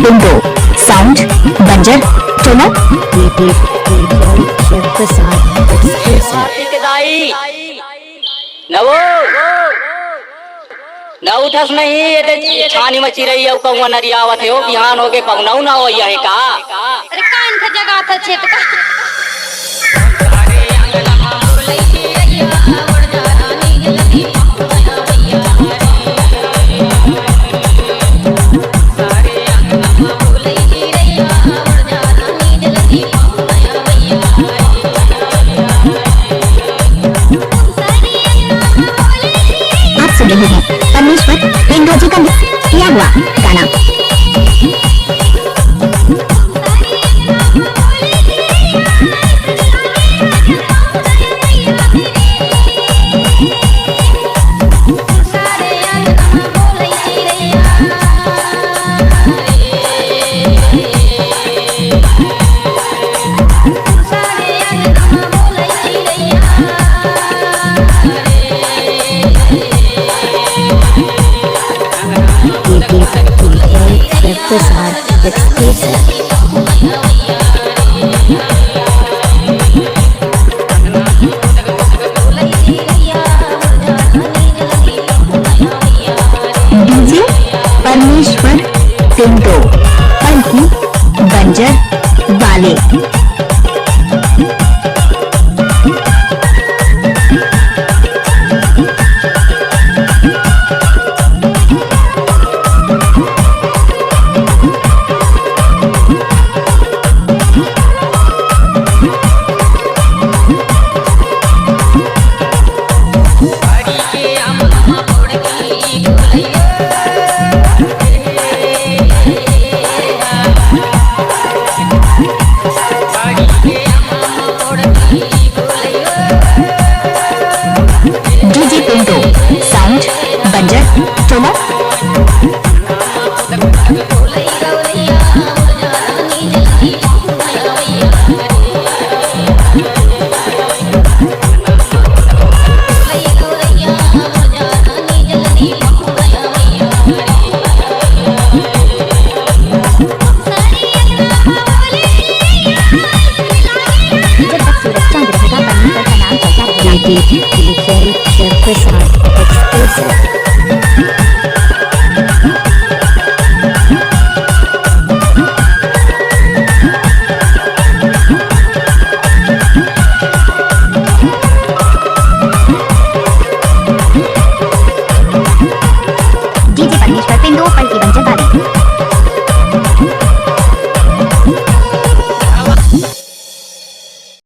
पेंडो sound बंजर toner न उठस नहीं ये छानी मची रही है कौवा नरिया आवत है बिहान हो के कौनऊ ना हो है का अरे कान का जगह था छेत का आप सुन रहे हैं परमेश्वर पेंडो जी का किया हुआ गाना। डीजे परमेश्वर पेंडो पंखी बंजर वाले। डीजे पेंडो साउंड बंजर टोनर जब तक सूरज चांद रहेगा परमेश्वर का नाम चलता रहेगा।